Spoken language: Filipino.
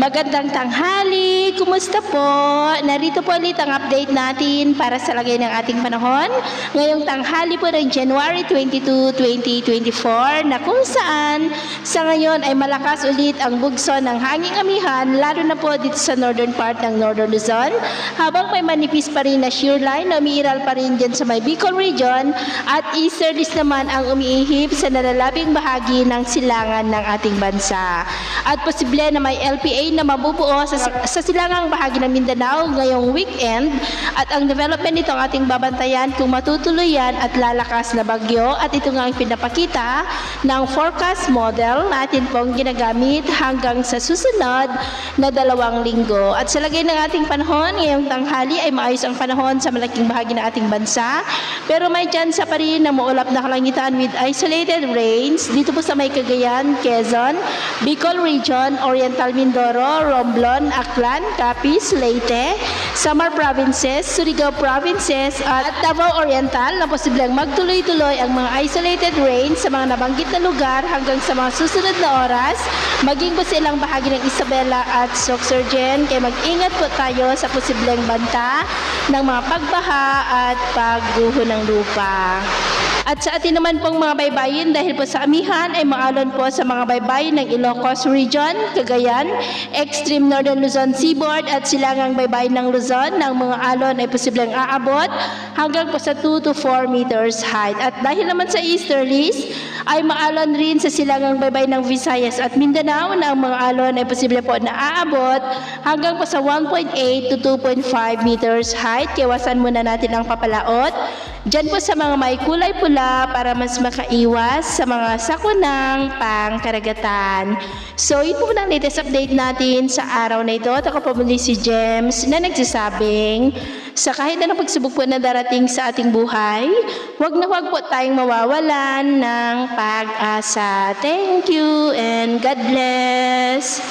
Magandang tanghali! Kumusta po? Narito po ulit ang update natin para sa lagay ng ating panahon. Ngayong tanghali po ng January 22, 2024 na kung saan sa ngayon ay malakas ulit ang bugso ng hanging amihan lalo na po dito sa northern part ng Northern Luzon habang may manipis pa rin na shear line na umiiral pa rin dyan sa may Bicol region at easterlies naman ang umiihip sa nalalabing bahagi ng silangan ng ating bansa. At posible na may LPA na mabubuo sa silangang bahagi ng Mindanao ngayong weekend at ang development nito ang ating babantayan kung matutuloy yan at lalakas na bagyo at ito nga ang pinapakita ng forecast model natin pong ginagamit hanggang sa susunod na 2 linggo. At sa lagay ng ating panahon ngayong tanghali ay maayos ang panahon sa malaking bahagi ng ating bansa pero may tsansa pa rin na maulap na kalangitan with isolated rains dito po sa may Cagayan, Quezon, Bicol region, Oriental Mindoro, Romblon, Aklan, Capiz, Leyte, Samar provinces, Surigao provinces at Davao Oriental na posibleng magtuloy-tuloy ang mga isolated rains sa mga nabanggit na lugar hanggang sa mga susunod na oras, maging po sa ilang bahagi ng Isabela at Sorsogon kaya mag-ingat po tayo sa posibleng banta ng mga pagbaha at pagguho ng lupa. At sa atin naman pong mga baybayin dahil po sa amihan ay maalon po sa mga baybayin ng Ilocos Region, Cagayan, Extreme Northern Luzon Seaboard at silangang baybayin ng Luzon ng mga alon ay posibleng aabot hanggang po sa 2 to 4 meters height. At dahil naman sa easterlies ay maalon rin sa silangang baybayin ng Visayas at Mindanao na ang mga alon ay posible po na aabot hanggang po sa 1.8 to 2.5 meters height. Kiwasan muna natin ang papalaot diyan po sa mga may kulay pula para mas makaiwas sa mga sakunang pangkaragatan. So, yun po na latest update natin sa araw na ito. At ako po muli si James na nagsasabing sa kahit anong pagsubok po na darating sa ating buhay, huwag na huwag po tayong mawawalan ng pag-asa. Thank you and God bless!